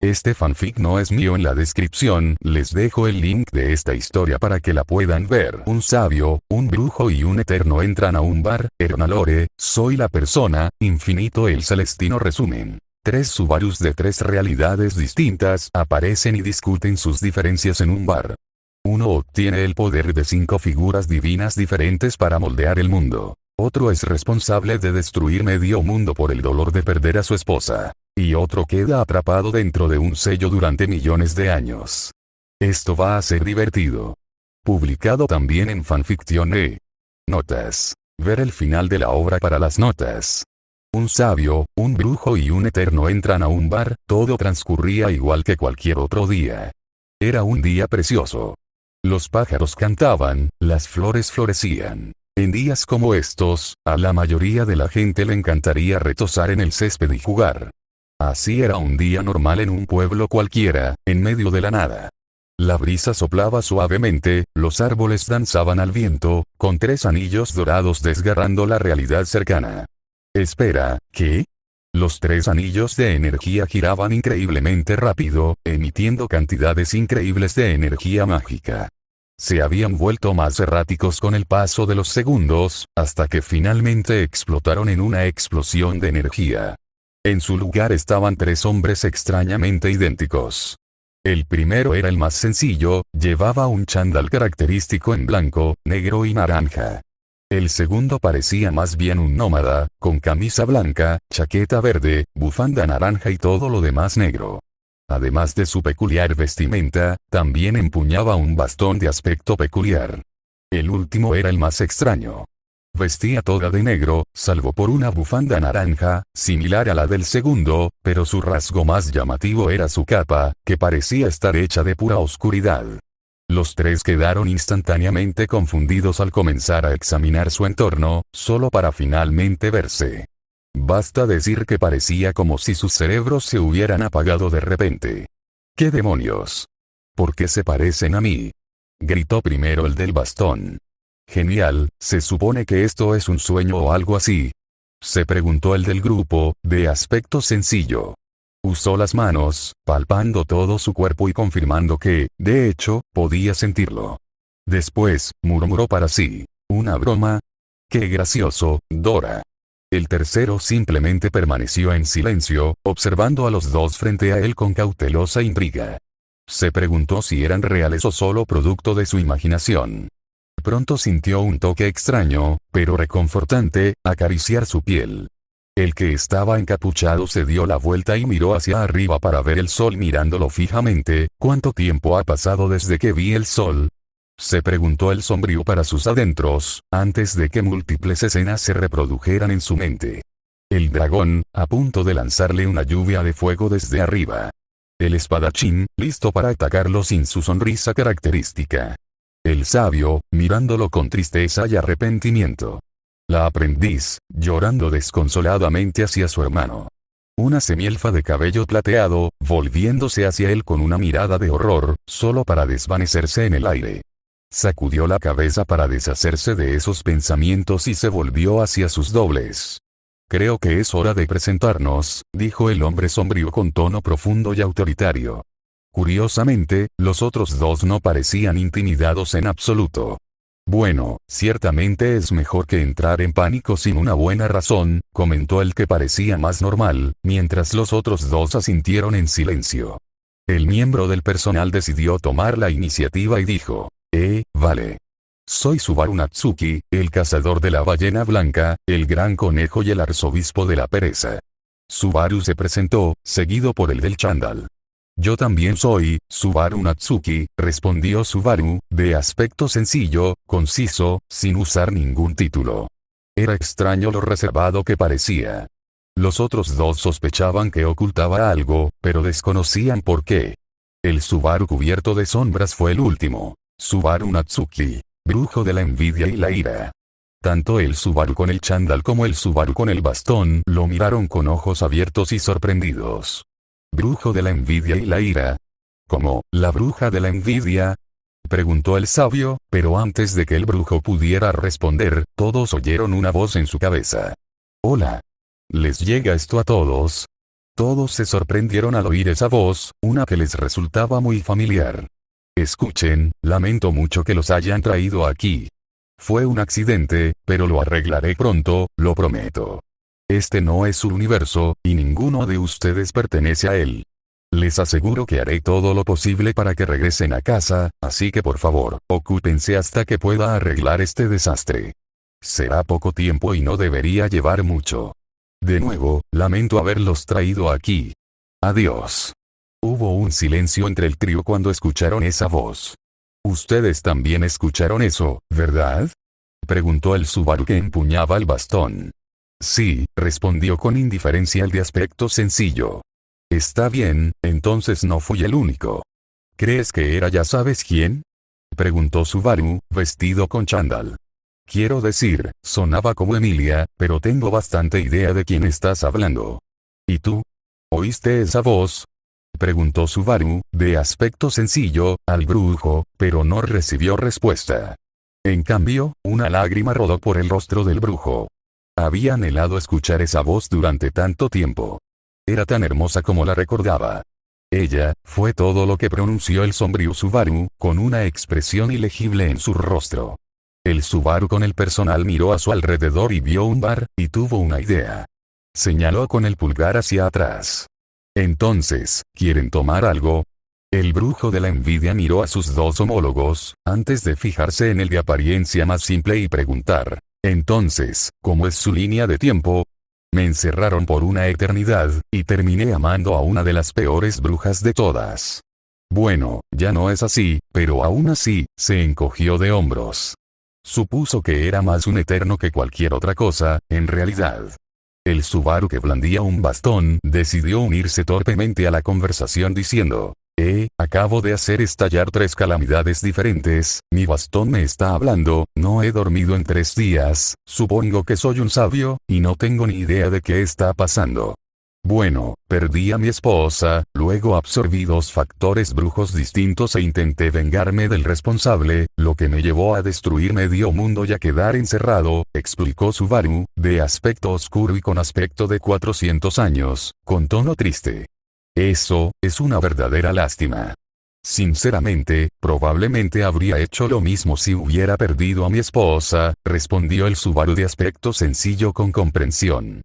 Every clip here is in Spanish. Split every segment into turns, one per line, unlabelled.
Este fanfic no es mío. En la descripción les dejo el link de esta historia para que la puedan ver. Un sabio, un brujo y un eterno entran a un bar. Ernalore, soy la persona, infinito el celestino resumen. 3 Subarus de 3 realidades distintas aparecen y discuten sus diferencias en un bar. Uno obtiene el poder de 5 figuras divinas diferentes para moldear el mundo. Otro es responsable de destruir medio mundo por el dolor de perder a su esposa. Y otro queda atrapado dentro de un sello durante millones de años. Esto va a ser divertido. Publicado también en Fanfiction. Notas. Ver el final de la obra para las notas. Un sabio, un brujo y un eterno entran a un bar. Todo transcurría igual que cualquier otro día. Era un día precioso. Los pájaros cantaban, las flores florecían. En días como estos, a la mayoría de la gente le encantaría retozar en el césped y jugar. Así era un día normal en un pueblo cualquiera, en medio de la nada. La brisa soplaba suavemente, los árboles danzaban al viento, con 3 anillos dorados desgarrando la realidad cercana. Espera, ¿qué? Los 3 anillos de energía giraban increíblemente rápido, emitiendo cantidades increíbles de energía mágica. Se habían vuelto más erráticos con el paso de los segundos, hasta que finalmente explotaron en una explosión de energía. En su lugar estaban 3 hombres extrañamente idénticos. El primero era el más sencillo, llevaba un chándal característico en blanco, negro y naranja. El segundo parecía más bien un nómada, con camisa blanca, chaqueta verde, bufanda naranja y todo lo demás negro. Además de su peculiar vestimenta, también empuñaba un bastón de aspecto peculiar. El último era el más extraño. Vestía toda de negro, salvo por una bufanda naranja, similar a la del segundo, pero su rasgo más llamativo era su capa, que parecía estar hecha de pura oscuridad. Los 3 quedaron instantáneamente confundidos al comenzar a examinar su entorno, solo para finalmente verse. Basta decir que parecía como si sus cerebros se hubieran apagado de repente. ¿Qué demonios? ¿Por qué se parecen a mí?, gritó primero el del bastón. Genial, ¿se supone que esto es un sueño o algo así?, se preguntó el del grupo, de aspecto sencillo. Usó las manos, palpando todo su cuerpo y confirmando que, de hecho, podía sentirlo. Después, murmuró para sí, ¿una broma? ¡Qué gracioso, Dora! El tercero simplemente permaneció en silencio, observando a los 2 frente a él con cautelosa intriga. Se preguntó si eran reales o solo producto de su imaginación. Pronto sintió un toque extraño, pero reconfortante, acariciar su piel. El que estaba encapuchado se dio la vuelta y miró hacia arriba para ver el sol mirándolo fijamente. ¿Cuánto tiempo ha pasado desde que vi el sol?, se preguntó el sombrío para sus adentros, antes de que múltiples escenas se reprodujeran en su mente. El dragón, a punto de lanzarle una lluvia de fuego desde arriba. El espadachín, listo para atacarlo sin su sonrisa característica. El sabio, mirándolo con tristeza y arrepentimiento. La aprendiz, llorando desconsoladamente hacia su hermano. Una semielfa de cabello plateado, volviéndose hacia él con una mirada de horror, solo para desvanecerse en el aire. Sacudió la cabeza para deshacerse de esos pensamientos y se volvió hacia sus dobles. Creo que es hora de presentarnos, dijo el hombre sombrío con tono profundo y autoritario. Curiosamente, los otros 2 no parecían intimidados en absoluto. Bueno, ciertamente es mejor que entrar en pánico sin una buena razón, comentó el que parecía más normal, mientras los otros 2 asintieron en silencio. El miembro del personal decidió tomar la iniciativa y dijo, vale. Soy Subaru Natsuki, el cazador de la ballena blanca, el gran conejo y el arzobispo de la pereza. Subaru se presentó, seguido por el del chándal. Yo también soy, Subaru Natsuki, respondió Subaru, de aspecto sencillo, conciso, sin usar ningún título. Era extraño lo reservado que parecía. Los otros 2 sospechaban que ocultaba algo, pero desconocían por qué. El Subaru cubierto de sombras fue el último. Subaru Natsuki, brujo de la envidia y la ira. Tanto el Subaru con el chándal como el Subaru con el bastón lo miraron con ojos abiertos y sorprendidos. ¿Brujo de la envidia y la ira? ¿Cómo, la bruja de la envidia?, preguntó el sabio, pero antes de que el brujo pudiera responder, todos oyeron una voz en su cabeza. Hola. ¿Les llega esto a todos? Todos se sorprendieron al oír esa voz, una que les resultaba muy familiar. Escuchen, lamento mucho que los hayan traído aquí. Fue un accidente, pero lo arreglaré pronto, lo prometo. Este no es su universo, y ninguno de ustedes pertenece a él. Les aseguro que haré todo lo posible para que regresen a casa, así que por favor, ocúpense hasta que pueda arreglar este desastre. Será poco tiempo y no debería llevar mucho. De nuevo, lamento haberlos traído aquí. Adiós. Hubo un silencio entre el trío cuando escucharon esa voz. Ustedes también escucharon eso, ¿verdad? Preguntó el Subaru que empuñaba el bastón. Sí, respondió con indiferencia el de aspecto sencillo. Está bien, entonces no fui el único. ¿Crees que era ya sabes quién? Preguntó Subaru, vestido con chándal. Quiero decir, sonaba como Emilia, pero tengo bastante idea de quién estás hablando. ¿Y tú? ¿Oíste esa voz? Preguntó Subaru, de aspecto sencillo, al brujo, pero no recibió respuesta. En cambio, una lágrima rodó por el rostro del brujo. Había anhelado escuchar esa voz durante tanto tiempo. Era tan hermosa como la recordaba. Ella, fue todo lo que pronunció el sombrío Subaru, con una expresión ilegible en su rostro. El Subaru con el personal miró a su alrededor y vio un bar, y tuvo una idea. Señaló con el pulgar hacia atrás. Entonces, ¿quieren tomar algo? El brujo de la envidia miró a sus dos homólogos, antes de fijarse en el de apariencia más simple y preguntar. Entonces, ¿cómo es su línea de tiempo? Me encerraron por una eternidad, y terminé amando a una de las peores brujas de todas. Bueno, ya no es así, pero aún así, se encogió de hombros. Supuso que era más un eterno que cualquier otra cosa, en realidad. El Subaru que blandía un bastón, decidió unirse torpemente a la conversación diciendo, acabo de hacer estallar 3 calamidades diferentes, mi bastón me está hablando, no he dormido en 3 días, supongo que soy un sabio, y no tengo ni idea de qué está pasando. Bueno, perdí a mi esposa, luego absorbí 2 factores brujos distintos e intenté vengarme del responsable, lo que me llevó a destruir medio mundo y a quedar encerrado, explicó Subaru, de aspecto oscuro y con aspecto de 400 años, con tono triste. Eso, es una verdadera lástima. Sinceramente, probablemente habría hecho lo mismo si hubiera perdido a mi esposa, respondió el Subaru de aspecto sencillo con comprensión.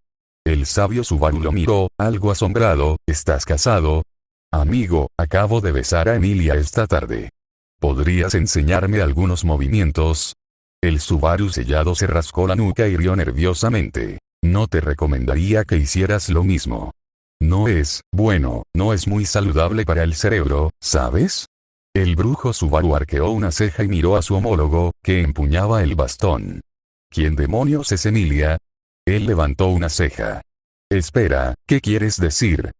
El sabio Subaru lo miró, algo asombrado. ¿Estás casado? Amigo, acabo de besar a Emilia esta tarde. ¿Podrías enseñarme algunos movimientos? El Subaru sellado se rascó la nuca y rió nerviosamente. No te recomendaría que hicieras lo mismo. No es muy saludable para el cerebro, ¿sabes? El brujo Subaru arqueó una ceja y miró a su homólogo, que empuñaba el bastón. ¿Quién demonios es Emilia? Él levantó una ceja. Espera, ¿qué quieres decir?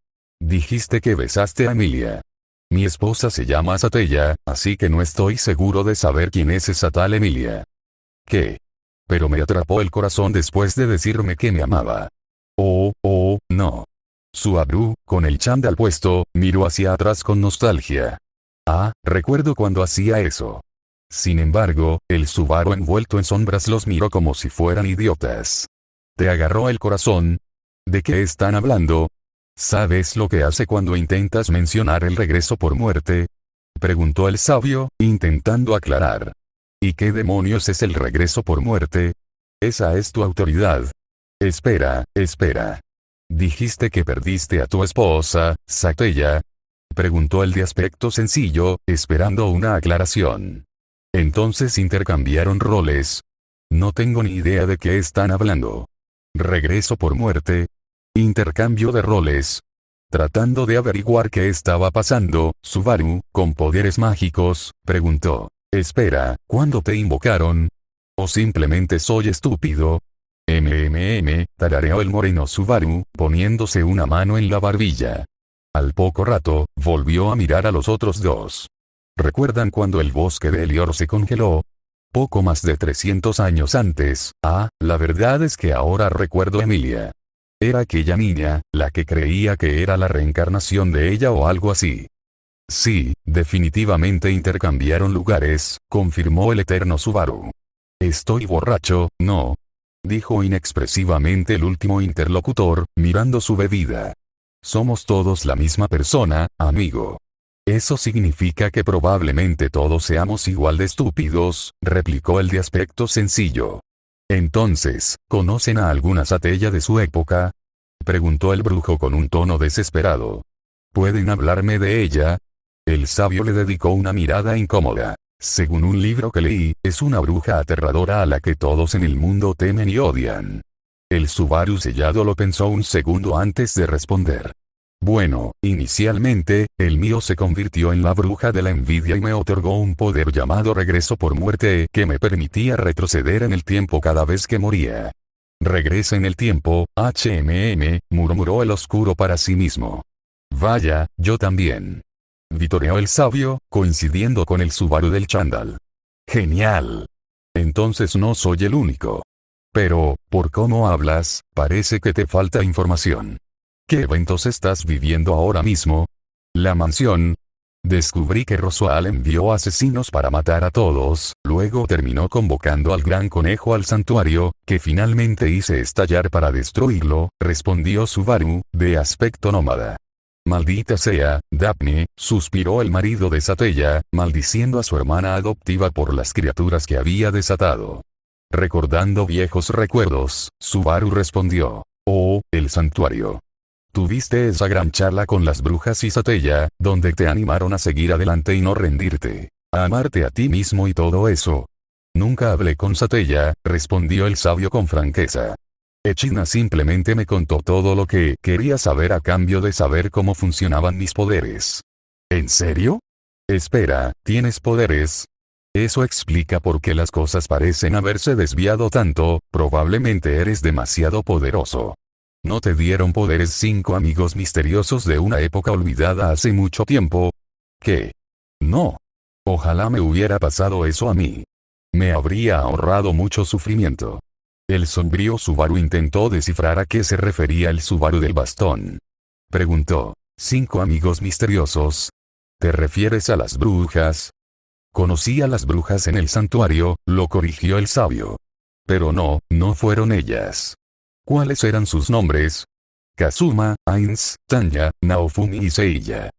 Dijiste que besaste a Emilia. Mi esposa se llama Satella, así que no estoy seguro de saber quién es esa tal Emilia. ¿Qué? Pero me atrapó el corazón después de decirme que me amaba. No. Subaru, con el chándal puesto, miró hacia atrás con nostalgia. Recuerdo cuando hacía eso. Sin embargo, el Subaru envuelto en sombras los miró como si fueran idiotas. ¿Te agarró el corazón? ¿De qué están hablando? ¿Sabes lo que hace cuando intentas mencionar el regreso por muerte? Preguntó el sabio, intentando aclarar. ¿Y qué demonios es el regreso por muerte? Esa es tu autoridad. Espera. ¿Dijiste que perdiste a tu esposa, Satella? Preguntó el de aspecto sencillo, esperando una aclaración. Entonces intercambiaron roles. No tengo ni idea de qué están hablando. ¿Regreso por muerte? Intercambio de roles. Tratando de averiguar qué estaba pasando, Subaru, con poderes mágicos, preguntó. Espera, ¿cuándo te invocaron? ¿O simplemente soy estúpido? Tarareó el moreno Subaru, poniéndose una mano en la barbilla. Al poco rato, volvió a mirar a los otros dos. ¿Recuerdan cuando el bosque de Elior se congeló? Poco más de 300 años antes. La verdad es que ahora recuerdo a Emilia. Era aquella niña, la que creía que era la reencarnación de ella o algo así. Sí, definitivamente intercambiaron lugares, confirmó el eterno Subaru. Estoy borracho, ¿no? Dijo inexpresivamente el último interlocutor, mirando su bebida. Somos todos la misma persona, amigo. Eso significa que probablemente todos seamos igual de estúpidos, replicó el de aspecto sencillo. Entonces, ¿conocen a alguna Satella de su época? Preguntó el brujo con un tono desesperado. ¿Pueden hablarme de ella? El sabio le dedicó una mirada incómoda. Según un libro que leí, es una bruja aterradora a la que todos en el mundo temen y odian. El Subaru sellado lo pensó un segundo antes de responder. Bueno, inicialmente, el mío se convirtió en la bruja de la envidia y me otorgó un poder llamado regreso por muerte que me permitía retroceder en el tiempo cada vez que moría. Regresa en el tiempo, murmuró el oscuro para sí mismo. Vaya, yo también. Vitoreó el sabio, coincidiendo con el Subaru del chándal. Genial. Entonces no soy el único. Pero, por cómo hablas, parece que te falta información. ¿Qué eventos estás viviendo ahora mismo? La mansión. Descubrí que Roswell envió asesinos para matar a todos, luego terminó convocando al gran conejo al santuario, que finalmente hice estallar para destruirlo, respondió Subaru, de aspecto nómada. Maldita sea, Daphne, suspiró el marido de Satella, maldiciendo a su hermana adoptiva por las criaturas que había desatado. Recordando viejos recuerdos, Subaru respondió. Oh, el santuario. Tuviste esa gran charla con las brujas y Satella, donde te animaron a seguir adelante y no rendirte, a amarte a ti mismo y todo eso. Nunca hablé con Satella, respondió el sabio con franqueza. Echidna simplemente me contó todo lo que quería saber a cambio de saber cómo funcionaban mis poderes. ¿En serio? Espera, ¿tienes poderes? Eso explica por qué las cosas parecen haberse desviado tanto, probablemente eres demasiado poderoso. ¿No te dieron poderes 5 amigos misteriosos de una época olvidada hace mucho tiempo? ¿Qué? No. Ojalá me hubiera pasado eso a mí. Me habría ahorrado mucho sufrimiento. El sombrío Subaru intentó descifrar a qué se refería el Subaru del bastón. Preguntó. ¿5 amigos misteriosos? ¿Te refieres a las brujas? Conocí a las brujas en el santuario, lo corrigió el sabio. Pero no fueron ellas. ¿Cuáles eran sus nombres? Kazuma, Ainz, Tanya, Naofumi y Seiya.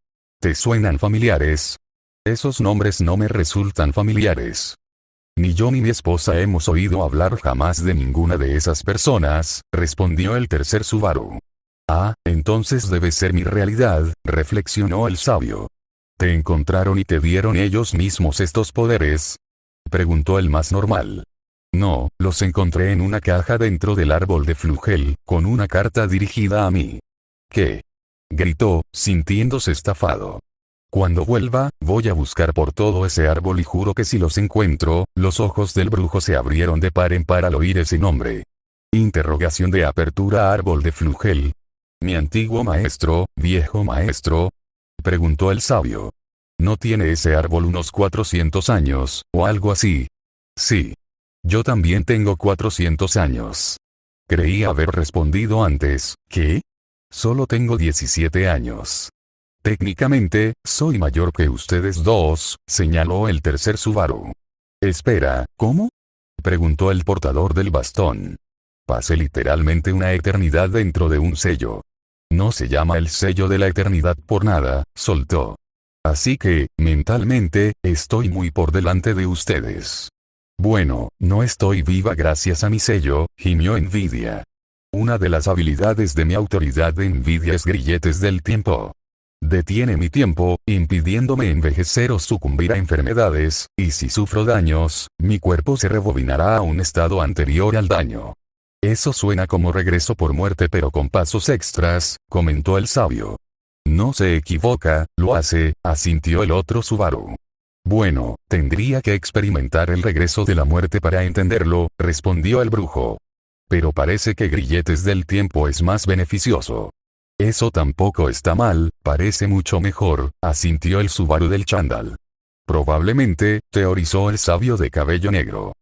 ¿Te suenan familiares? Esos nombres no me resultan familiares. Ni yo ni mi esposa hemos oído hablar jamás de ninguna de esas personas, respondió el tercer Subaru. Ah, entonces debe ser mi realidad, reflexionó el sabio. ¿Te encontraron y te dieron ellos mismos estos poderes? Preguntó el más normal. No, los encontré en una caja dentro del árbol de Flugel, con una carta dirigida a mí. ¿Qué? Gritó, sintiéndose estafado. Cuando vuelva, voy a buscar por todo ese árbol y juro que si los encuentro, los ojos del brujo se abrieron de par en par al oír ese nombre. Interrogación de apertura árbol de Flugel. ¿Mi antiguo maestro, viejo maestro? Preguntó el sabio. ¿No tiene ese árbol unos 400 años, o algo así? Sí. Yo también tengo 400 años. Creí haber respondido antes. ¿Qué? Solo tengo 17 años. Técnicamente, soy mayor que ustedes dos, señaló el tercer Subaru. Espera, ¿cómo? Preguntó el portador del bastón. Pasé literalmente una eternidad dentro de un sello. No se llama el sello de la eternidad por nada, soltó. Así que, mentalmente, estoy muy por delante de ustedes. Bueno, no estoy viva gracias a mi sello, gimió Envidia. Una de las habilidades de mi autoridad de Envidia es grilletes del tiempo. Detiene mi tiempo, impidiéndome envejecer o sucumbir a enfermedades, y si sufro daños, mi cuerpo se rebobinará a un estado anterior al daño. Eso suena como regreso por muerte pero con pasos extras, comentó el sabio. No se equivoca, lo hace, asintió el otro Subaru. Bueno, tendría que experimentar el regreso de la muerte para entenderlo, respondió el brujo. Pero parece que grilletes del tiempo es más beneficioso. Eso tampoco está mal, parece mucho mejor, asintió el Subaru del chándal. Probablemente, teorizó el sabio de cabello negro.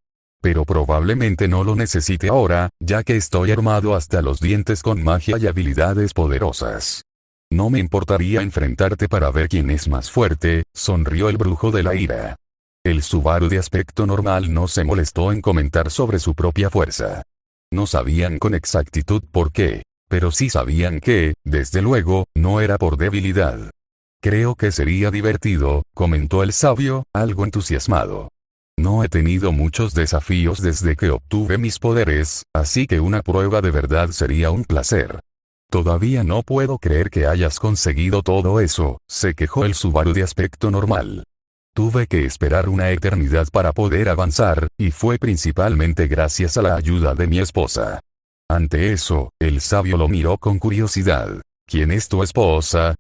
Pero probablemente no lo necesite ahora, ya que estoy armado hasta los dientes con magia y habilidades poderosas. No me importaría enfrentarte para ver quién es más fuerte, sonrió el brujo de la ira. El Subaru de aspecto normal no se molestó en comentar sobre su propia fuerza. No sabían con exactitud por qué. Pero sí sabían que, desde luego, no era por debilidad. Creo que sería divertido, comentó el sabio, algo entusiasmado. No he tenido muchos desafíos desde que obtuve mis poderes, así que una prueba de verdad sería un placer. Todavía no puedo creer que hayas conseguido todo eso, se quejó el Subaru de aspecto normal. Tuve que esperar una eternidad para poder avanzar, y fue principalmente gracias a la ayuda de mi esposa. Ante eso, el sabio lo miró con curiosidad. ¿Quién es tu esposa?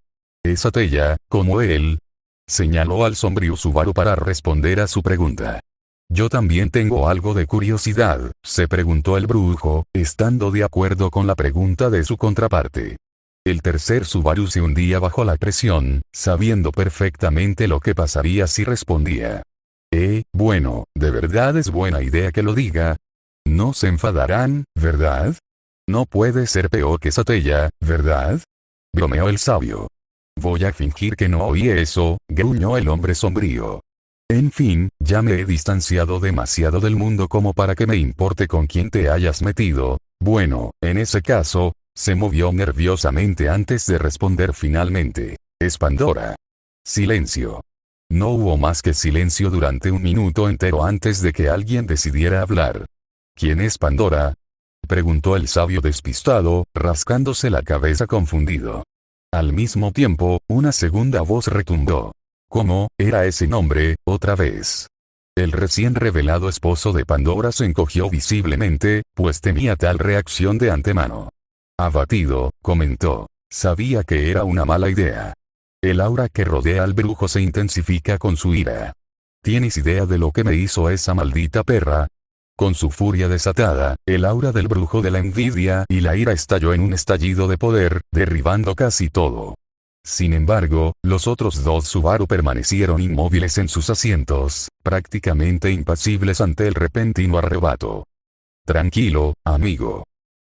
Es Atella, como él. Señaló al sombrío Subaru para responder a su pregunta. Yo también tengo algo de curiosidad, se preguntó el brujo, estando de acuerdo con la pregunta de su contraparte. El tercer Subaru se hundía bajo la presión, sabiendo perfectamente lo que pasaría si respondía. Bueno, de verdad es buena idea que lo diga. No se enfadarán, ¿verdad? No puede ser peor que Satella, ¿verdad? Bromeó el sabio. Voy a fingir que no oí eso, gruñó el hombre sombrío. En fin, ya me he distanciado demasiado del mundo como para que me importe con quién te hayas metido. Bueno, en ese caso, se movió nerviosamente antes de responder finalmente. Es Pandora. Silencio. No hubo más que silencio durante un minuto entero antes de que alguien decidiera hablar. ¿Quién es Pandora? Preguntó el sabio despistado, rascándose la cabeza confundido. Al mismo tiempo, una segunda voz retumbó. ¿Cómo era ese nombre, otra vez? El recién revelado esposo de Pandora se encogió visiblemente, pues temía tal reacción de antemano. Abatido, comentó. Sabía que era una mala idea. El aura que rodea al brujo se intensifica con su ira. ¿Tienes idea de lo que me hizo esa maldita perra? Con su furia desatada, el aura del brujo de la envidia y la ira estalló en un estallido de poder, derribando casi todo. Sin embargo, los otros dos Subaru permanecieron inmóviles en sus asientos, prácticamente impasibles ante el repentino arrebato. Tranquilo, amigo.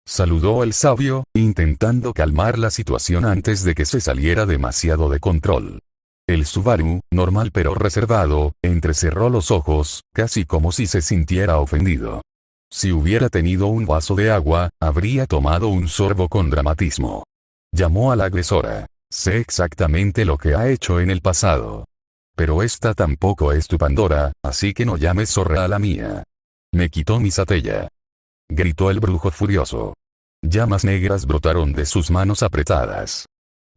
Saludó el sabio, intentando calmar la situación antes de que se saliera demasiado de control. El Subaru, normal pero reservado, entrecerró los ojos, casi como si se sintiera ofendido. Si hubiera tenido un vaso de agua, habría tomado un sorbo con dramatismo. Llamó a la agresora. Sé exactamente lo que ha hecho en el pasado. Pero esta tampoco es tu Pandora, así que no llames zorra a la mía. Me quitó mi Satella. Gritó el brujo furioso. Llamas negras brotaron de sus manos apretadas.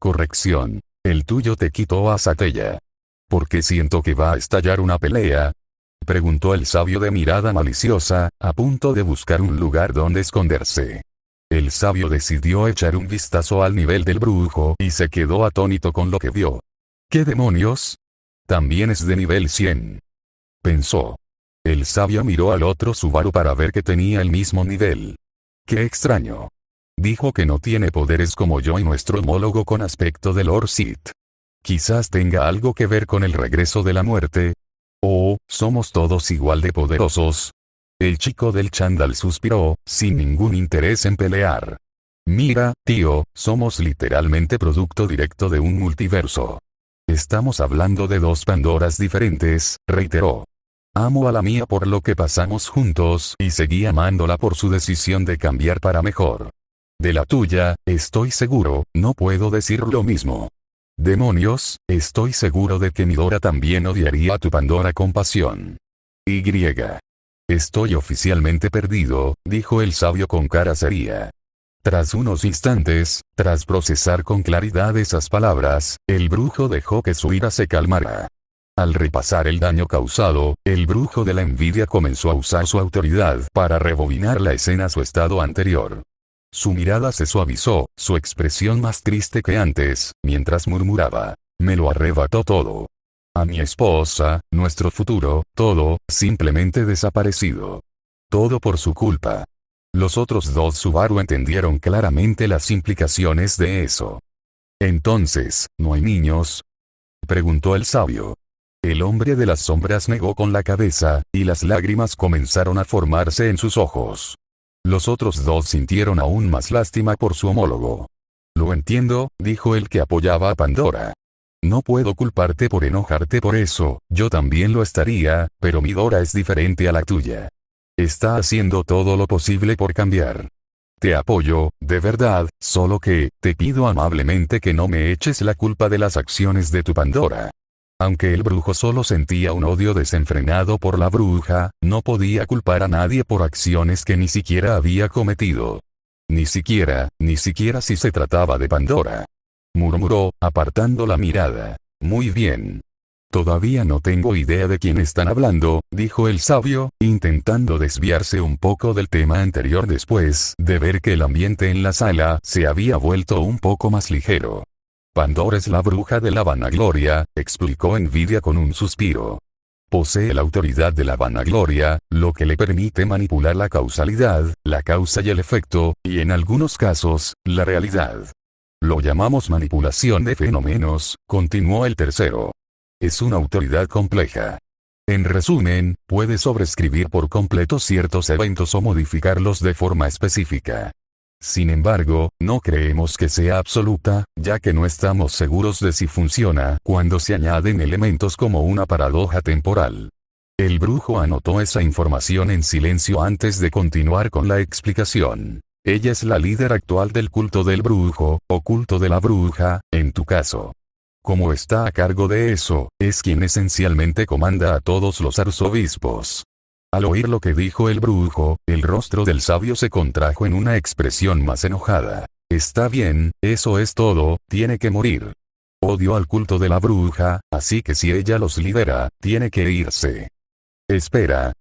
Corrección. El tuyo te quitó a Satella. ¿Por qué siento que va a estallar una pelea? Preguntó el sabio de mirada maliciosa, a punto de buscar un lugar donde esconderse. El sabio decidió echar un vistazo al nivel del brujo y se quedó atónito con lo que vio. ¿Qué demonios? También es de nivel 100. Pensó. El sabio miró al otro Subaru para ver que tenía el mismo nivel. ¡Qué extraño! Dijo que no tiene poderes como yo y nuestro homólogo con aspecto de Lord Sith. Quizás tenga algo que ver con el regreso de la muerte. ¿O somos todos igual de poderosos? El chico del chándal suspiró, sin ningún interés en pelear. Mira, tío, somos literalmente producto directo de un multiverso. Estamos hablando de dos Pandoras diferentes, reiteró. Amo a la mía por lo que pasamos juntos y seguí amándola por su decisión de cambiar para mejor. De la tuya, estoy seguro, no puedo decir lo mismo. Demonios, estoy seguro de que Midora también odiaría a tu Pandora con pasión. Estoy oficialmente perdido, dijo el sabio con cara seria. Tras unos instantes, tras procesar con claridad esas palabras, el brujo dejó que su ira se calmara. Al repasar el daño causado, el brujo de la envidia comenzó a usar su autoridad para rebobinar la escena a su estado anterior. Su mirada se suavizó, su expresión más triste que antes, mientras murmuraba, me lo arrebató todo. A mi esposa, nuestro futuro, todo, simplemente desaparecido. Todo por su culpa. Los otros dos Subaru entendieron claramente las implicaciones de eso. Entonces, ¿no hay niños? Preguntó el sabio. El hombre de las sombras negó con la cabeza, y las lágrimas comenzaron a formarse en sus ojos. Los otros dos sintieron aún más lástima por su homólogo. Lo entiendo, dijo el que apoyaba a Pandora. No puedo culparte por enojarte por eso, yo también lo estaría, pero Midora es diferente a la tuya. Está haciendo todo lo posible por cambiar. Te apoyo, de verdad, solo que, te pido amablemente que no me eches la culpa de las acciones de tu Pandora. Aunque el brujo solo sentía un odio desenfrenado por la bruja, no podía culpar a nadie por acciones que ni siquiera había cometido. Ni siquiera si se trataba de Pandora. Murmuró, apartando la mirada. Muy bien. Todavía no tengo idea de quién están hablando, dijo el sabio, intentando desviarse un poco del tema anterior después de ver que el ambiente en la sala se había vuelto un poco más ligero. Pandora es la bruja de la vanagloria, explicó Envidia con un suspiro. Posee la autoridad de la vanagloria, lo que le permite manipular la causalidad, la causa y el efecto, y en algunos casos, la realidad. Lo llamamos manipulación de fenómenos, continuó el tercero. Es una autoridad compleja. En resumen, puede sobreescribir por completo ciertos eventos o modificarlos de forma específica. Sin embargo, no creemos que sea absoluta, ya que no estamos seguros de si funciona cuando se añaden elementos como una paradoja temporal. El brujo anotó esa información en silencio antes de continuar con la explicación. Ella es la líder actual del culto del brujo, o culto de la bruja, en tu caso. Como está a cargo de eso, es quien esencialmente comanda a todos los arzobispos. Al oír lo que dijo el brujo, el rostro del sabio se contrajo en una expresión más enojada. Está bien, eso es todo, tiene que morir. Odio al culto de la bruja, así que si ella los lidera, tiene que irse. Espera.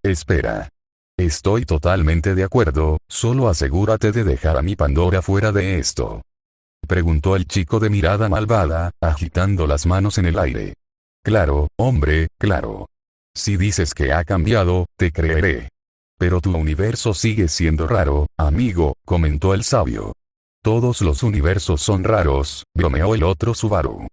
Estoy totalmente de acuerdo, solo asegúrate de dejar a mi Pandora fuera de esto. Preguntó el chico de mirada malvada, agitando las manos en el aire. Claro, hombre, claro. Si dices que ha cambiado, te creeré. Pero tu universo sigue siendo raro, amigo, comentó el sabio. Todos los universos son raros, bromeó el otro Subaru.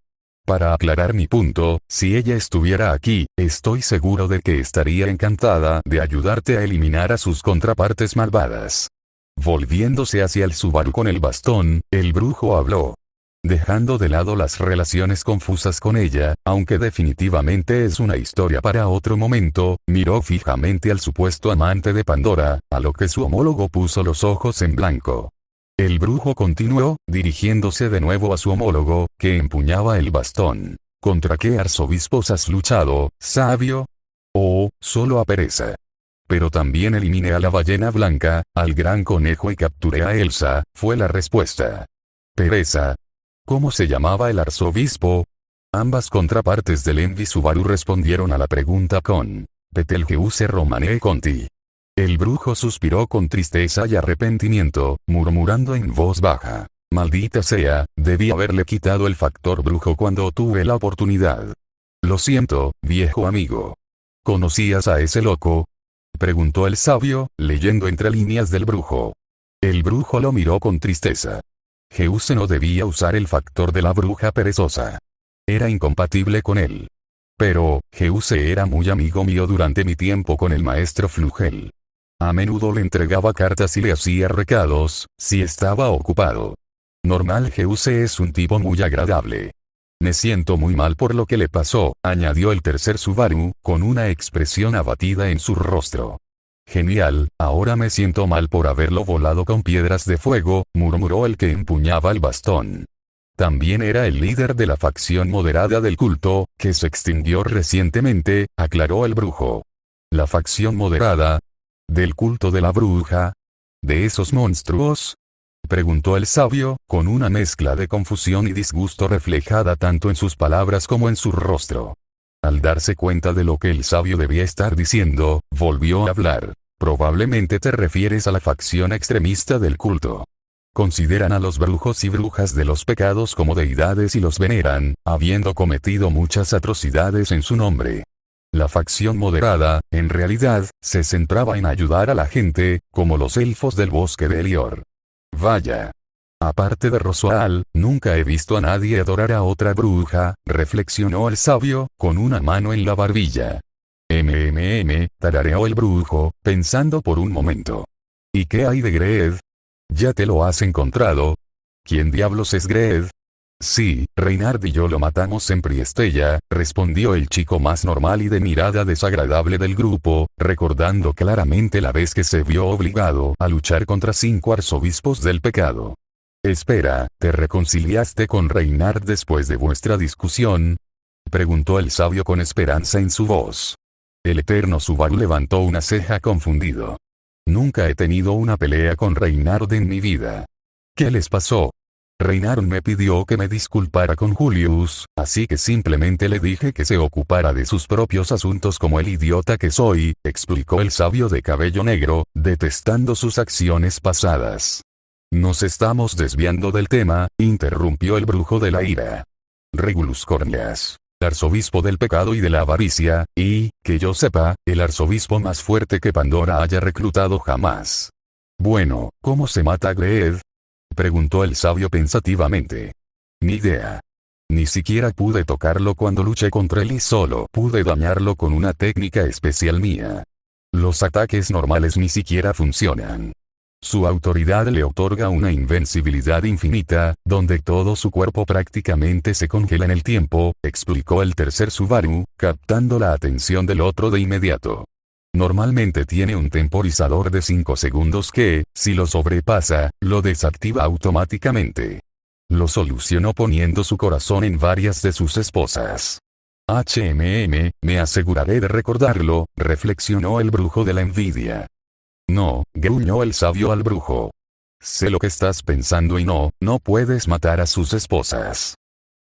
Para aclarar mi punto, si ella estuviera aquí, estoy seguro de que estaría encantada de ayudarte a eliminar a sus contrapartes malvadas. Volviéndose hacia el Subaru con el bastón, el brujo habló. Dejando de lado las relaciones confusas con ella, aunque definitivamente es una historia para otro momento, miró fijamente al supuesto amante de Pandora, a lo que su homólogo puso los ojos en blanco. El brujo continuó, dirigiéndose de nuevo a su homólogo, que empuñaba el bastón. ¿Contra qué arzobispos has luchado, sabio? Oh, solo a Pereza. Pero también eliminé a la ballena blanca, al gran conejo y capturé a Elsa, fue la respuesta. Pereza. ¿Cómo se llamaba el arzobispo? Ambas contrapartes del Envi Subaru respondieron a la pregunta con Betelgeuse Romane Conti. El brujo suspiró con tristeza y arrepentimiento, murmurando en voz baja. Maldita sea, debí haberle quitado el factor brujo cuando tuve la oportunidad. Lo siento, viejo amigo. ¿Conocías a ese loco? Preguntó el sabio, leyendo entre líneas del brujo. El brujo lo miró con tristeza. Geuse no debía usar el factor de la bruja perezosa. Era incompatible con él. Pero, Geuse era muy amigo mío durante mi tiempo con el maestro Flugel. A menudo le entregaba cartas y le hacía recados, si estaba ocupado. Normal, Geuse es un tipo muy agradable. Me siento muy mal por lo que le pasó, añadió el tercer Subaru, con una expresión abatida en su rostro. Genial, ahora me siento mal por haberlo volado con piedras de fuego, murmuró el que empuñaba el bastón. También era el líder de la facción moderada del culto, que se extinguió recientemente, aclaró el brujo. La facción moderada. ¿Del culto de la bruja? ¿De esos monstruos? Preguntó el sabio, con una mezcla de confusión y disgusto reflejada tanto en sus palabras como en su rostro. Al darse cuenta de lo que el sabio debía estar diciendo, volvió a hablar. Probablemente te refieres a la facción extremista del culto. Consideran a los brujos y brujas de los pecados como deidades y los veneran, habiendo cometido muchas atrocidades en su nombre. La facción moderada, en realidad, se centraba en ayudar a la gente, como los elfos del bosque de Elior. Vaya. Aparte de Rosoal, nunca he visto a nadie adorar a otra bruja, reflexionó el sabio, con una mano en la barbilla. Tarareó el brujo, pensando por un momento. ¿Y qué hay de Gred? ¿Ya te lo has encontrado? ¿Quién diablos es Gred? Sí, Reinhard y yo lo matamos en Priestella, respondió el chico más normal y de mirada desagradable del grupo, recordando claramente la vez que se vio obligado a luchar contra 5 arzobispos del pecado. Espera, ¿te reconciliaste con Reinhard después de vuestra discusión? Preguntó el sabio con esperanza en su voz. El eterno Subaru levantó una ceja confundido. Nunca he tenido una pelea con Reinhard en mi vida. ¿Qué les pasó? Reinhard me pidió que me disculpara con Julius, así que simplemente le dije que se ocupara de sus propios asuntos como el idiota que soy, explicó el sabio de cabello negro, detestando sus acciones pasadas. Nos estamos desviando del tema, interrumpió el brujo de la ira. Regulus Corneas, arzobispo del pecado y de la avaricia, y, que yo sepa, el arzobispo más fuerte que Pandora haya reclutado jamás. Bueno, ¿cómo se mata a Greed? Preguntó el sabio pensativamente. Ni idea. Ni siquiera pude tocarlo cuando luché contra él y solo pude dañarlo con una técnica especial mía. Los ataques normales ni siquiera funcionan. Su autoridad le otorga una invencibilidad infinita, donde todo su cuerpo prácticamente se congela en el tiempo, explicó el tercer Subaru, captando la atención del otro de inmediato. Normalmente tiene un temporizador de 5 segundos que, si lo sobrepasa, lo desactiva automáticamente. Lo solucionó poniendo su corazón en varias de sus esposas. Me aseguraré de recordarlo, reflexionó el brujo de la envidia. No, gruñó el sabio al brujo. Sé lo que estás pensando y no puedes matar a sus esposas.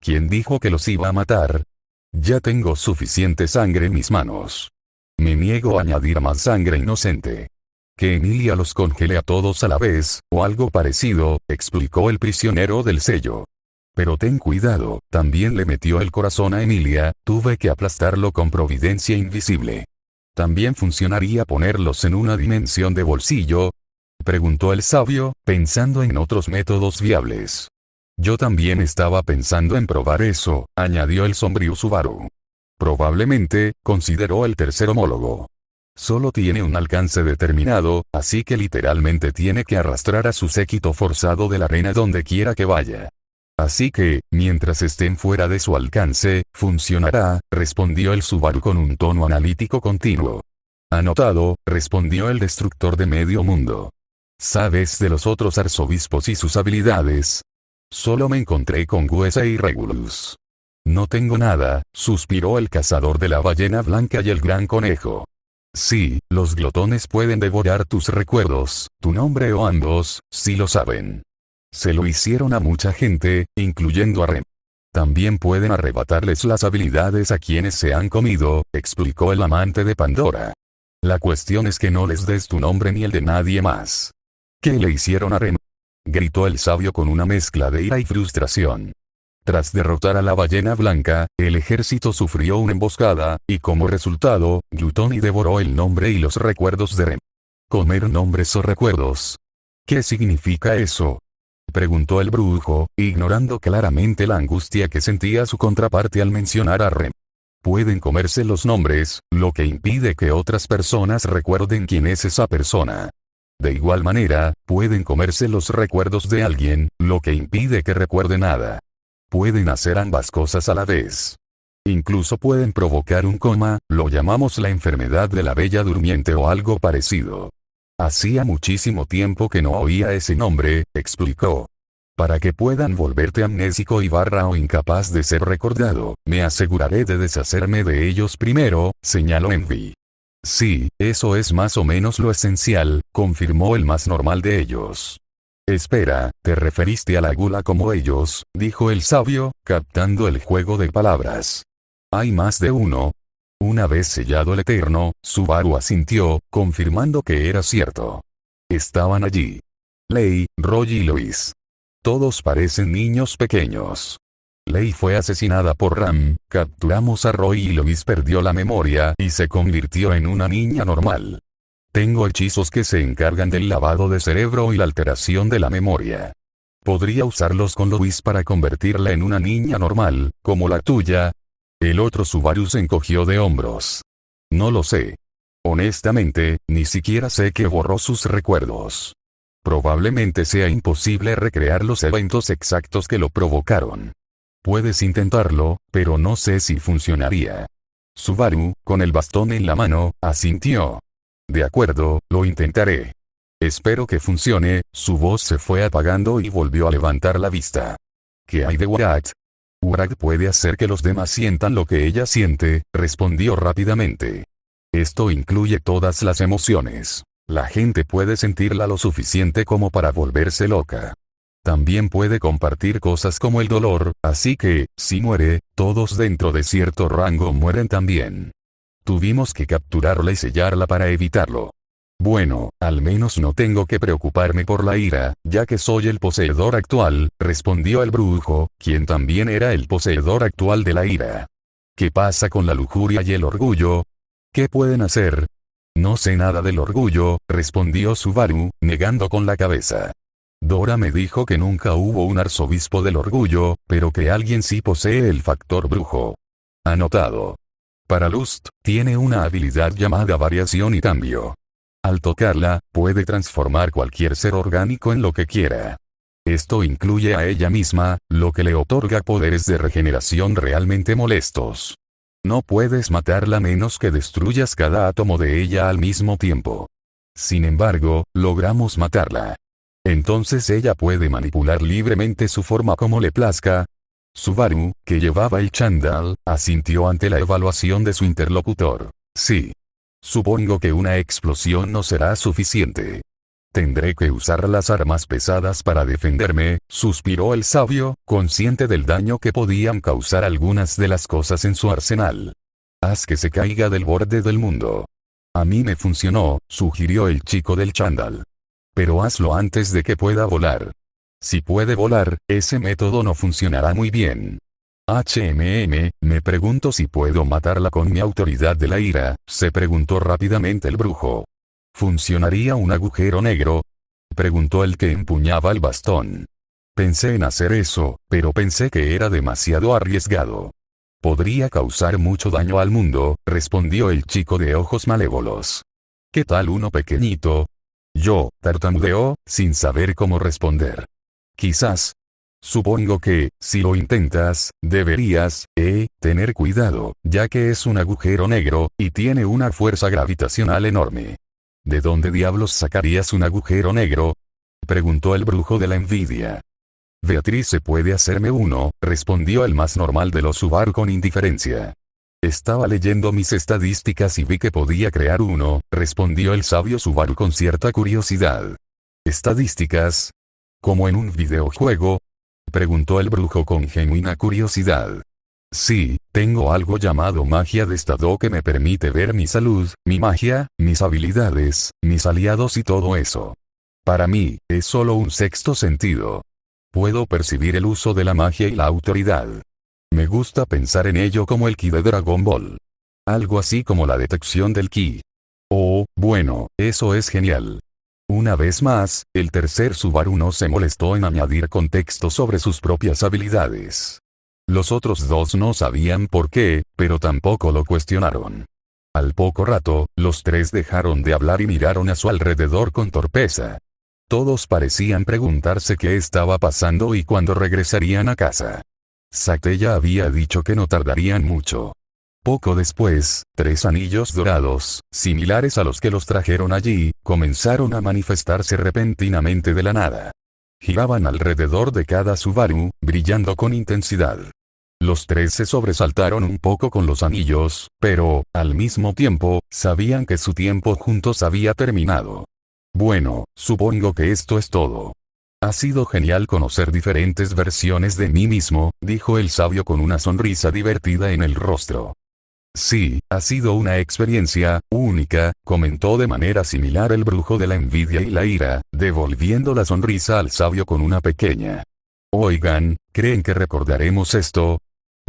¿Quién dijo que los iba a matar? Ya tengo suficiente sangre en mis manos. Me niego a añadir más sangre inocente. Que Emilia los congele a todos a la vez, o algo parecido, explicó el prisionero del sello. Pero ten cuidado, también le metió el corazón a Emilia, tuve que aplastarlo con providencia invisible. ¿También funcionaría ponerlos en una dimensión de bolsillo? Preguntó el sabio, pensando en otros métodos viables. Yo también estaba pensando en probar eso, añadió el sombrío Subaru. Probablemente, consideró el tercer homólogo. Solo tiene un alcance determinado, así que literalmente tiene que arrastrar a su séquito forzado de la arena donde quiera que vaya. Así que, mientras estén fuera de su alcance, funcionará, respondió el Subaru con un tono analítico continuo. Anotado, respondió el destructor de medio mundo. ¿Sabes de los otros arzobispos y sus habilidades? Solo me encontré con Guesa y Regulus. No tengo nada, suspiró el cazador de la ballena blanca y el gran conejo. Sí, los glotones pueden devorar tus recuerdos, tu nombre o ambos, si lo saben. Se lo hicieron a mucha gente, incluyendo a Rem. También pueden arrebatarles las habilidades a quienes se han comido, explicó el amante de Pandora. La cuestión es que no les des tu nombre ni el de nadie más. ¿Qué le hicieron a Rem? Gritó el sabio con una mezcla de ira y frustración. Tras derrotar a la ballena blanca, el ejército sufrió una emboscada, y como resultado, Glutoni devoró el nombre y los recuerdos de Rem. ¿Comer nombres o recuerdos? ¿Qué significa eso? Preguntó el brujo, ignorando claramente la angustia que sentía su contraparte al mencionar a Rem. Pueden comerse los nombres, lo que impide que otras personas recuerden quién es esa persona. De igual manera, pueden comerse los recuerdos de alguien, lo que impide que recuerde nada. Pueden hacer ambas cosas a la vez. Incluso pueden provocar un coma, lo llamamos la enfermedad de la bella durmiente o algo parecido. Hacía muchísimo tiempo que no oía ese nombre, explicó. Para que puedan volverte amnésico y o incapaz de ser recordado, me aseguraré de deshacerme de ellos primero, señaló Envy. Sí, eso es más o menos lo esencial, confirmó el más normal de ellos. Espera, ¿te referiste a la gula como ellos?, dijo el sabio, captando el juego de palabras. ¿Hay más de uno? Una vez sellado el eterno, Subaru asintió, confirmando que era cierto. Estaban allí. Lei, Roy y Lois. Todos parecen niños pequeños. Lei fue asesinada por Ram, capturamos a Roy y Lois perdió la memoria y se convirtió en una niña normal. Tengo hechizos que se encargan del lavado de cerebro y la alteración de la memoria. ¿Podría usarlos con Lois para convertirla en una niña normal, como la tuya? El otro Subaru se encogió de hombros. No lo sé. Honestamente, ni siquiera sé qué borró sus recuerdos. Probablemente sea imposible recrear los eventos exactos que lo provocaron. Puedes intentarlo, pero no sé si funcionaría. Subaru, con el bastón en la mano, asintió. De acuerdo, lo intentaré. Espero que funcione. Su voz se fue apagando y volvió a levantar la vista. ¿Qué hay de Warat? Warat puede hacer que los demás sientan lo que ella siente, respondió rápidamente. Esto incluye todas las emociones. La gente puede sentirla lo suficiente como para volverse loca. También puede compartir cosas como el dolor, así que, si muere, todos dentro de cierto rango mueren también. Tuvimos que capturarla y sellarla para evitarlo. Bueno, al menos no tengo que preocuparme por la ira, ya que soy el poseedor actual, respondió el brujo, quien también era el poseedor actual de la ira. ¿Qué pasa con la lujuria y el orgullo? ¿Qué pueden hacer? No sé nada del orgullo, respondió Subaru, negando con la cabeza. Dora me dijo que nunca hubo un arzobispo del orgullo, pero que alguien sí posee el factor brujo. Anotado. Para Lust, tiene una habilidad llamada variación y cambio. Al tocarla, puede transformar cualquier ser orgánico en lo que quiera. Esto incluye a ella misma, lo que le otorga poderes de regeneración realmente molestos. No puedes matarla menos que destruyas cada átomo de ella al mismo tiempo. Sin embargo, logramos matarla. Entonces ella puede manipular libremente su forma como le plazca. Subaru, que llevaba el chándal, asintió ante la evaluación de su interlocutor. Sí. Supongo que una explosión no será suficiente. Tendré que usar las armas pesadas para defenderme, suspiró el sabio, consciente del daño que podían causar algunas de las cosas en su arsenal. Haz que se caiga del borde del mundo. A mí me funcionó, sugirió el chico del chándal. Pero hazlo antes de que pueda volar. Si puede volar, ese método no funcionará muy bien. Me pregunto si puedo matarla con mi autoridad de la ira, se preguntó rápidamente el brujo. ¿Funcionaría un agujero negro? Preguntó el que empuñaba el bastón. Pensé en hacer eso, pero pensé que era demasiado arriesgado. Podría causar mucho daño al mundo, respondió el chico de ojos malévolos. ¿Qué tal uno pequeñito? Yo, tartamudeó, sin saber cómo responder. Quizás. Supongo que, si lo intentas, deberías, tener cuidado, ya que es un agujero negro, y tiene una fuerza gravitacional enorme. ¿De dónde diablos sacarías un agujero negro? Preguntó el brujo de la envidia. Beatriz se puede hacerme uno, respondió el más normal de los Subaru con indiferencia. Estaba leyendo mis estadísticas y vi que podía crear uno, respondió el sabio Subaru con cierta curiosidad. ¿Estadísticas? ¿Como en un videojuego? Preguntó el brujo con genuina curiosidad. Sí, tengo algo llamado magia de estado que me permite ver mi salud, mi magia, mis habilidades, mis aliados y todo eso. Para mí, es solo un sexto sentido. Puedo percibir el uso de la magia y la autoridad. Me gusta pensar en ello como el ki de Dragon Ball. Algo así como la detección del ki. Oh, bueno, eso es genial. Una vez más, el tercer Subaru no se molestó en añadir contexto sobre sus propias habilidades. Los otros dos no sabían por qué, pero tampoco lo cuestionaron. Al poco rato, los tres dejaron de hablar y miraron a su alrededor con torpeza. Todos parecían preguntarse qué estaba pasando y cuándo regresarían a casa. Sakteya había dicho que no tardarían mucho. Poco después, 3 anillos dorados, similares a los que los trajeron allí, comenzaron a manifestarse repentinamente de la nada. Giraban alrededor de cada Subaru, brillando con intensidad. Los tres se sobresaltaron un poco con los anillos, pero, al mismo tiempo, sabían que su tiempo juntos había terminado. Bueno, supongo que esto es todo. Ha sido genial conocer diferentes versiones de mí mismo, dijo el sabio con una sonrisa divertida en el rostro. Sí, ha sido una experiencia única, comentó de manera similar el brujo de la envidia y la ira, devolviendo la sonrisa al sabio con una pequeña. Oigan, ¿creen que recordaremos esto?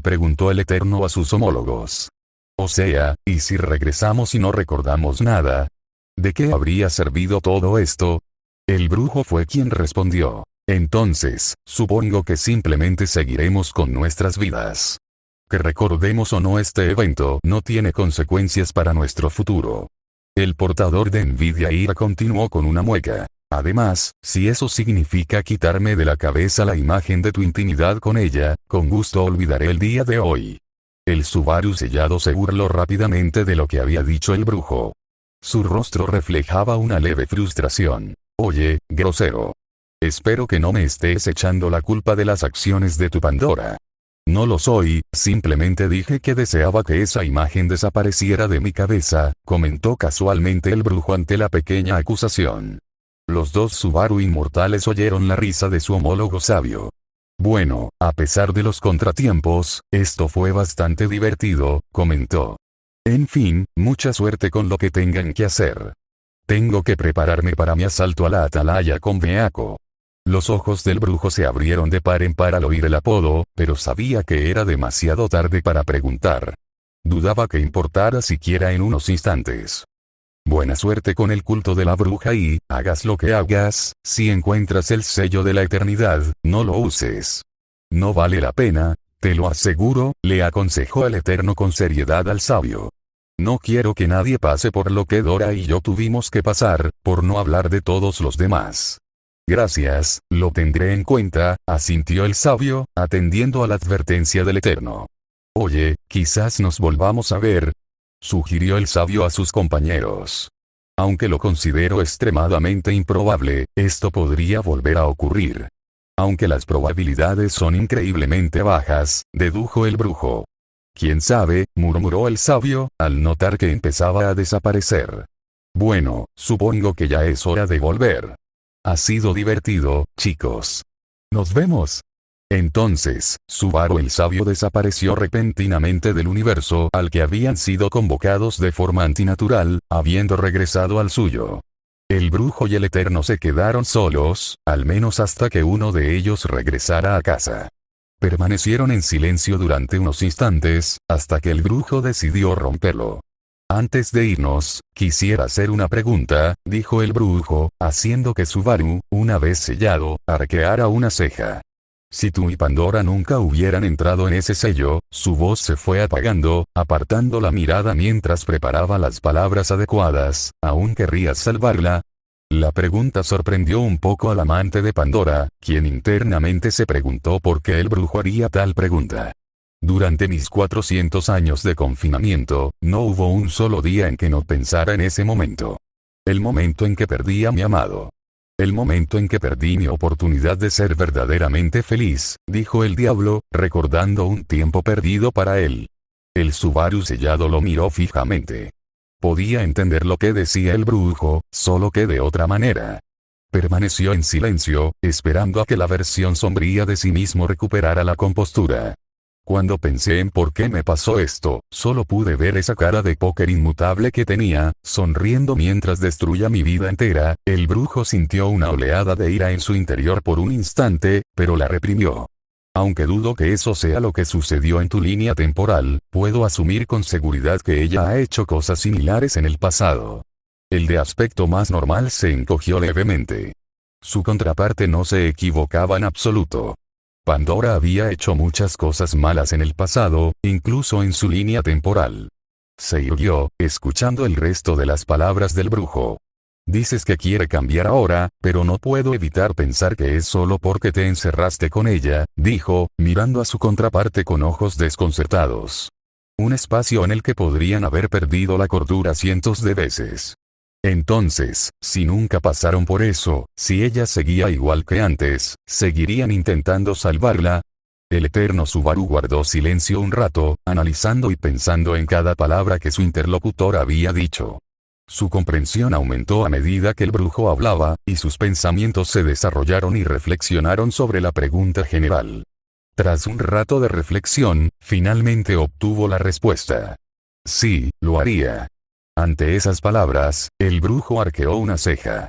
Preguntó el Eterno a sus homólogos. O sea, ¿y si regresamos y no recordamos nada? ¿De qué habría servido todo esto? El brujo fue quien respondió. Entonces, supongo que simplemente seguiremos con nuestras vidas. Que recordemos o no, este evento no tiene consecuencias para nuestro futuro. El portador de envidia e ira continuó con una mueca. Además, si eso significa quitarme de la cabeza la imagen de tu intimidad con ella, con gusto olvidaré el día de hoy. El Subaru sellado se burló rápidamente de lo que había dicho el brujo. Su rostro reflejaba una leve frustración. Oye, grosero. Espero que no me estés echando la culpa de las acciones de tu Pandora. No lo soy, simplemente dije que deseaba que esa imagen desapareciera de mi cabeza, comentó casualmente el brujo ante la pequeña acusación. Los dos Subaru inmortales oyeron la risa de su homólogo sabio. Bueno, a pesar de los contratiempos, esto fue bastante divertido, comentó. En fin, mucha suerte con lo que tengan que hacer. Tengo que prepararme para mi asalto a la atalaya con Beako. Los ojos del brujo se abrieron de par en par al oír el apodo, pero sabía que era demasiado tarde para preguntar. Dudaba que importara siquiera en unos instantes. Buena suerte con el culto de la bruja y, hagas lo que hagas, si encuentras el sello de la eternidad, no lo uses. No vale la pena, te lo aseguro, le aconsejó el Eterno con seriedad al sabio. No quiero que nadie pase por lo que Dora y yo tuvimos que pasar, por no hablar de todos los demás. Gracias, lo tendré en cuenta, asintió el sabio, atendiendo a la advertencia del Eterno. Oye, quizás nos volvamos a ver, sugirió el sabio a sus compañeros. Aunque lo considero extremadamente improbable, esto podría volver a ocurrir. Aunque las probabilidades son increíblemente bajas, dedujo el brujo. ¿Quién sabe?, murmuró el sabio, al notar que empezaba a desaparecer. Bueno, supongo que ya es hora de volver. Ha sido divertido, chicos. Nos vemos. Entonces, Subaru el sabio desapareció repentinamente del universo al que habían sido convocados de forma antinatural, habiendo regresado al suyo. El brujo y el Eterno se quedaron solos, al menos hasta que uno de ellos regresara a casa. Permanecieron en silencio durante unos instantes, hasta que el brujo decidió romperlo. Antes de irnos, quisiera hacer una pregunta, dijo el brujo, haciendo que Subaru, una vez sellado, arqueara una ceja. Si tú y Pandora nunca hubieran entrado en ese sello, su voz se fue apagando, apartando la mirada mientras preparaba las palabras adecuadas, ¿aún querrías salvarla? La pregunta sorprendió un poco al amante de Pandora, quien internamente se preguntó por qué el brujo haría tal pregunta. Durante mis 400 años de confinamiento, no hubo un solo día en que no pensara en ese momento. El momento en que perdí a mi amado. El momento en que perdí mi oportunidad de ser verdaderamente feliz, dijo el diablo, recordando un tiempo perdido para él. El Subaru sellado lo miró fijamente. Podía entender lo que decía el brujo, solo que de otra manera. Permaneció en silencio, esperando a que la versión sombría de sí mismo recuperara la compostura. Cuando pensé en por qué me pasó esto, solo pude ver esa cara de póker inmutable que tenía, sonriendo mientras destruía mi vida entera. El brujo sintió una oleada de ira en su interior por un instante, pero la reprimió. Aunque dudo que eso sea lo que sucedió en tu línea temporal, puedo asumir con seguridad que ella ha hecho cosas similares en el pasado. El de aspecto más normal se encogió levemente. Su contraparte no se equivocaba en absoluto. Pandora había hecho muchas cosas malas en el pasado, incluso en su línea temporal. Se irguió, escuchando el resto de las palabras del brujo. Dices que quiere cambiar ahora, pero no puedo evitar pensar que es solo porque te encerraste con ella, dijo, mirando a su contraparte con ojos desconcertados. Un espacio en el que podrían haber perdido la cordura cientos de veces. Entonces, si nunca pasaron por eso, si ella seguía igual que antes, ¿seguirían intentando salvarla? El eterno Subaru guardó silencio un rato, analizando y pensando en cada palabra que su interlocutor había dicho. Su comprensión aumentó a medida que el brujo hablaba, y sus pensamientos se desarrollaron y reflexionaron sobre la pregunta general. Tras un rato de reflexión, finalmente obtuvo la respuesta. Sí, lo haría. Ante esas palabras, el brujo arqueó una ceja.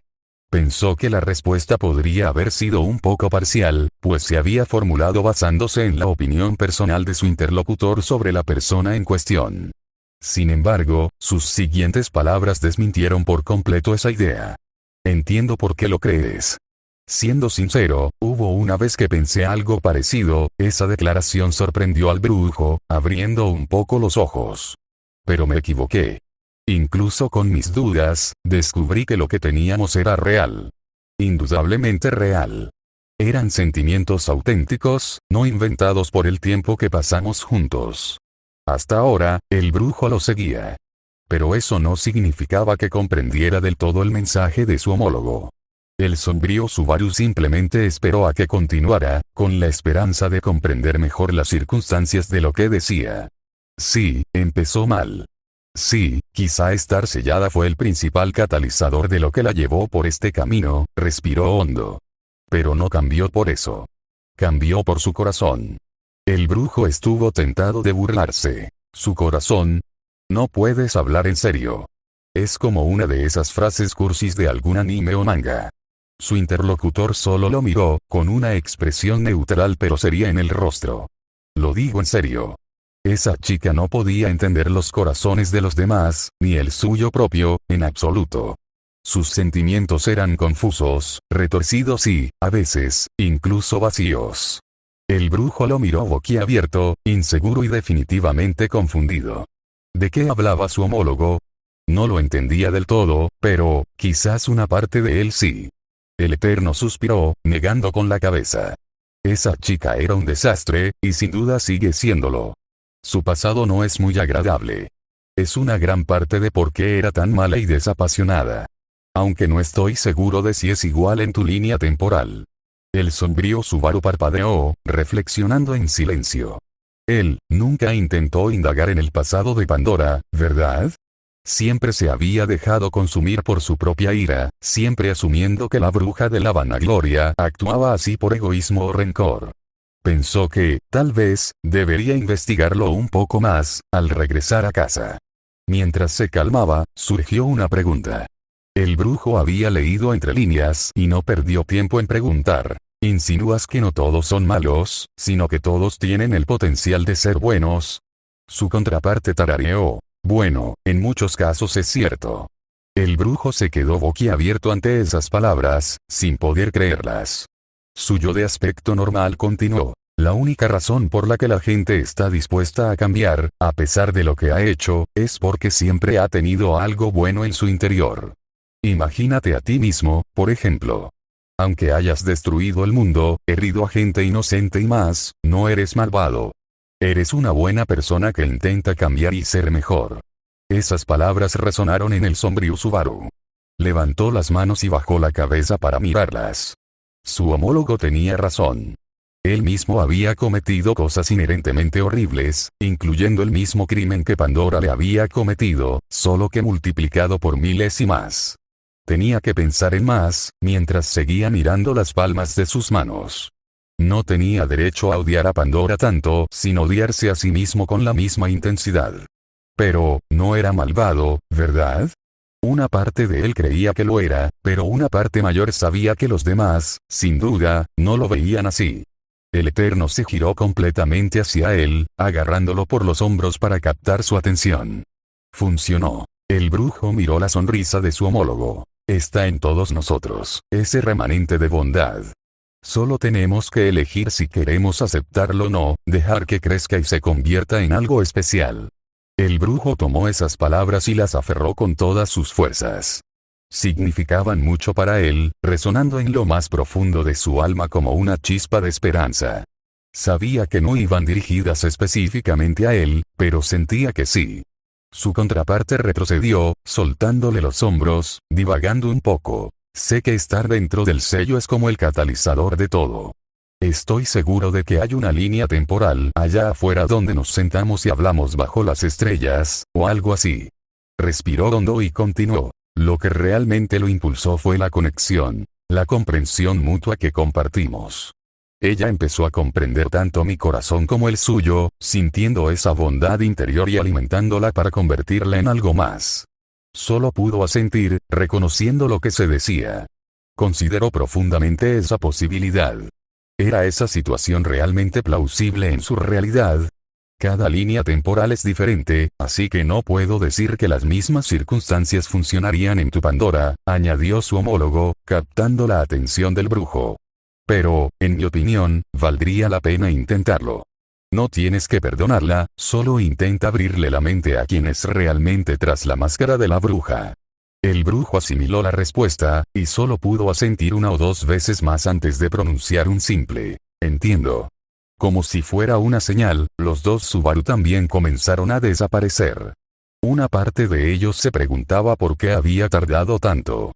Pensó que la respuesta podría haber sido un poco parcial, pues se había formulado basándose en la opinión personal de su interlocutor sobre la persona en cuestión. Sin embargo, sus siguientes palabras desmintieron por completo esa idea. Entiendo por qué lo crees. Siendo sincero, hubo una vez que pensé algo parecido. Esa declaración sorprendió al brujo, abriendo un poco los ojos. Pero me equivoqué. Incluso con mis dudas, descubrí que lo que teníamos era real. indudablemente real. Eran sentimientos auténticos, no inventados por el tiempo que pasamos juntos. Hasta ahora, el brujo lo seguía. Pero eso no significaba que comprendiera del todo el mensaje de su homólogo. El sombrío Subaru simplemente esperó a que continuara, con la esperanza de comprender mejor las circunstancias de lo que decía. Sí, empezó mal. Sí, quizá estar sellada fue el principal catalizador de lo que la llevó por este camino, respiró hondo. Pero no cambió por eso. Cambió por su corazón. El brujo estuvo tentado de burlarse. Su corazón. No puedes hablar en serio. Es como una de esas frases cursis de algún anime o manga. Su interlocutor solo lo miró, con una expresión neutral pero seria en el rostro. Lo digo en serio. Esa chica no podía entender los corazones de los demás, ni el suyo propio, en absoluto. Sus sentimientos eran confusos, retorcidos y, a veces, incluso vacíos. El brujo lo miró boquiabierto, inseguro y definitivamente confundido. ¿De qué hablaba su homólogo? No lo entendía del todo, pero, quizás una parte de él sí. El Eterno suspiró, negando con la cabeza. Esa chica era un desastre, y sin duda sigue siéndolo. Su pasado no es muy agradable. Es una gran parte de por qué era tan mala y desapasionada. Aunque no estoy seguro de si es igual en tu línea temporal. El sombrío Subaru parpadeó, reflexionando en silencio. Él nunca intentó indagar en el pasado de Pandora, ¿verdad? Siempre se había dejado consumir por su propia ira, siempre asumiendo que la bruja de la vanagloria actuaba así por egoísmo o rencor. Pensó que, tal vez, debería investigarlo un poco más, al regresar a casa. Mientras se calmaba, surgió una pregunta. El brujo había leído entre líneas y no perdió tiempo en preguntar. ¿Insinúas que no todos son malos, sino que todos tienen el potencial de ser buenos? Su contraparte tarareó. Bueno, en muchos casos es cierto. El brujo se quedó boquiabierto ante esas palabras, sin poder creerlas. Su yo de aspecto normal continuó. La única razón por la que la gente está dispuesta a cambiar, a pesar de lo que ha hecho, es porque siempre ha tenido algo bueno en su interior. Imagínate a ti mismo, por ejemplo. Aunque hayas destruido el mundo, herido a gente inocente y más, no eres malvado. Eres una buena persona que intenta cambiar y ser mejor. Esas palabras resonaron en el sombrío Subaru. Levantó las manos y bajó la cabeza para mirarlas. Su homólogo tenía razón. Él mismo había cometido cosas inherentemente horribles, incluyendo el mismo crimen que Pandora le había cometido, solo que multiplicado por miles y más. Tenía que pensar en más, mientras seguía mirando las palmas de sus manos. No tenía derecho a odiar a Pandora tanto, sin odiarse a sí mismo con la misma intensidad. Pero, no era malvado, ¿verdad? Una parte de él creía que lo era, pero una parte mayor sabía que los demás, sin duda, no lo veían así. El Eterno se giró completamente hacia él, agarrándolo por los hombros para captar su atención. Funcionó. El brujo miró la sonrisa de su homólogo. Está en todos nosotros, ese remanente de bondad. Solo tenemos que elegir si queremos aceptarlo o no, dejar que crezca y se convierta en algo especial. El brujo tomó esas palabras y las aferró con todas sus fuerzas. Significaban mucho para él, resonando en lo más profundo de su alma como una chispa de esperanza. Sabía que no iban dirigidas específicamente a él, pero sentía que sí. Su contraparte retrocedió, soltándole los hombros, divagando un poco. Sé que estar dentro del sello es como el catalizador de todo. Estoy seguro de que hay una línea temporal allá afuera donde nos sentamos y hablamos bajo las estrellas, o algo así. Respiró hondo y continuó. Lo que realmente lo impulsó fue la conexión, la comprensión mutua que compartimos. Ella empezó a comprender tanto mi corazón como el suyo, sintiendo esa bondad interior y alimentándola para convertirla en algo más. Solo pudo asentir, reconociendo lo que se decía. Consideró profundamente esa posibilidad. ¿Era esa situación realmente plausible en su realidad? Cada línea temporal es diferente, así que no puedo decir que las mismas circunstancias funcionarían en tu Pandora, añadió su homólogo, captando la atención del brujo. Pero, en mi opinión, valdría la pena intentarlo. No tienes que perdonarla, solo intenta abrirle la mente a quien es realmente tras la máscara de la bruja. El brujo asimiló la respuesta, y solo pudo asentir una o dos veces más antes de pronunciar un simple «entiendo». Como si fuera una señal, los dos Subaru también comenzaron a desaparecer. Una parte de ellos se preguntaba por qué había tardado tanto.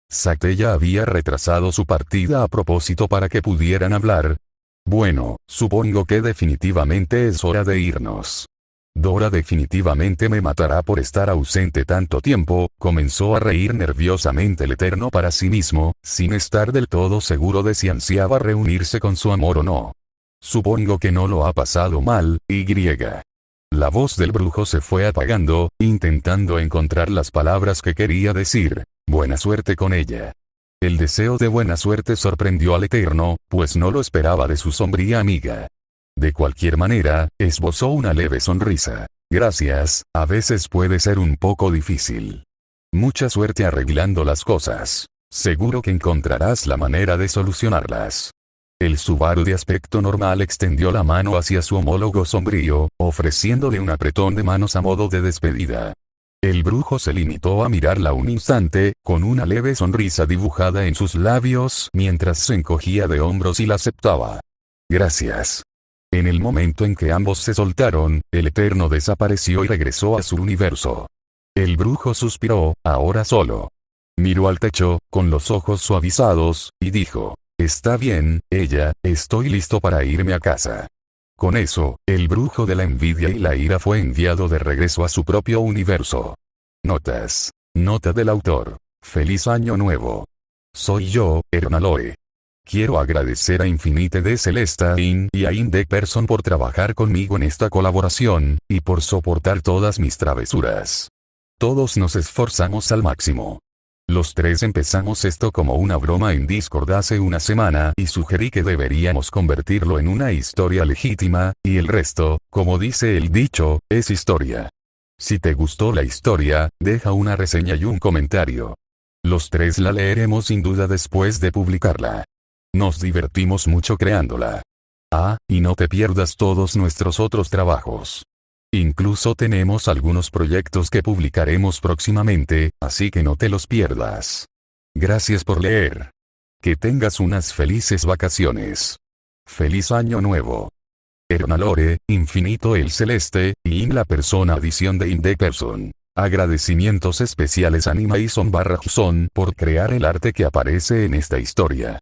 Sakuya había retrasado su partida a propósito para que pudieran hablar. Bueno, supongo que definitivamente es hora de irnos. Dora definitivamente me matará por estar ausente tanto tiempo, comenzó a reír nerviosamente el Eterno para sí mismo, sin estar del todo seguro de si ansiaba reunirse con su amor o no. Supongo que no lo ha pasado mal, y. La voz del brujo se fue apagando, intentando encontrar las palabras que quería decir. Buena suerte con ella. El deseo de buena suerte sorprendió al Eterno, pues no lo esperaba de su sombría amiga. De cualquier manera, esbozó una leve sonrisa. Gracias, a veces puede ser un poco difícil. Mucha suerte arreglando las cosas. Seguro que encontrarás la manera de solucionarlas. El Subaru de aspecto normal extendió la mano hacia su homólogo sombrío, ofreciéndole un apretón de manos a modo de despedida. El brujo se limitó a mirarla un instante, con una leve sonrisa dibujada en sus labios mientras se encogía de hombros y la aceptaba. Gracias. En el momento en que ambos se soltaron, el Eterno desapareció y regresó a su universo. El brujo suspiró, ahora solo. Miró al techo, con los ojos suavizados, y dijo, está bien, estoy listo para irme a casa. Con eso, el brujo de la envidia y la ira fue enviado de regreso a su propio universo. Notas. Nota del autor. Feliz año nuevo. Soy yo, Ernaloe. Quiero agradecer a Infinite de Celestine y a Inde Person por trabajar conmigo en esta colaboración, y por soportar todas mis travesuras. Todos nos esforzamos al máximo. Los tres empezamos esto como una broma en Discord hace una semana y sugerí que deberíamos convertirlo en una historia legítima, y el resto, como dice el dicho, es historia. Si te gustó la historia, deja una reseña y un comentario. Los tres la leeremos sin duda después de publicarla. Nos divertimos mucho creándola. Ah, y no te pierdas todos nuestros otros trabajos. Incluso tenemos algunos proyectos que publicaremos próximamente, así que no te los pierdas. Gracias por leer. Que tengas unas felices vacaciones. Feliz año nuevo. Ernalore, Infinito el Celeste, y la persona adición de Inde Person. Agradecimientos especiales a Animaison /Juson por crear el arte que aparece en esta historia.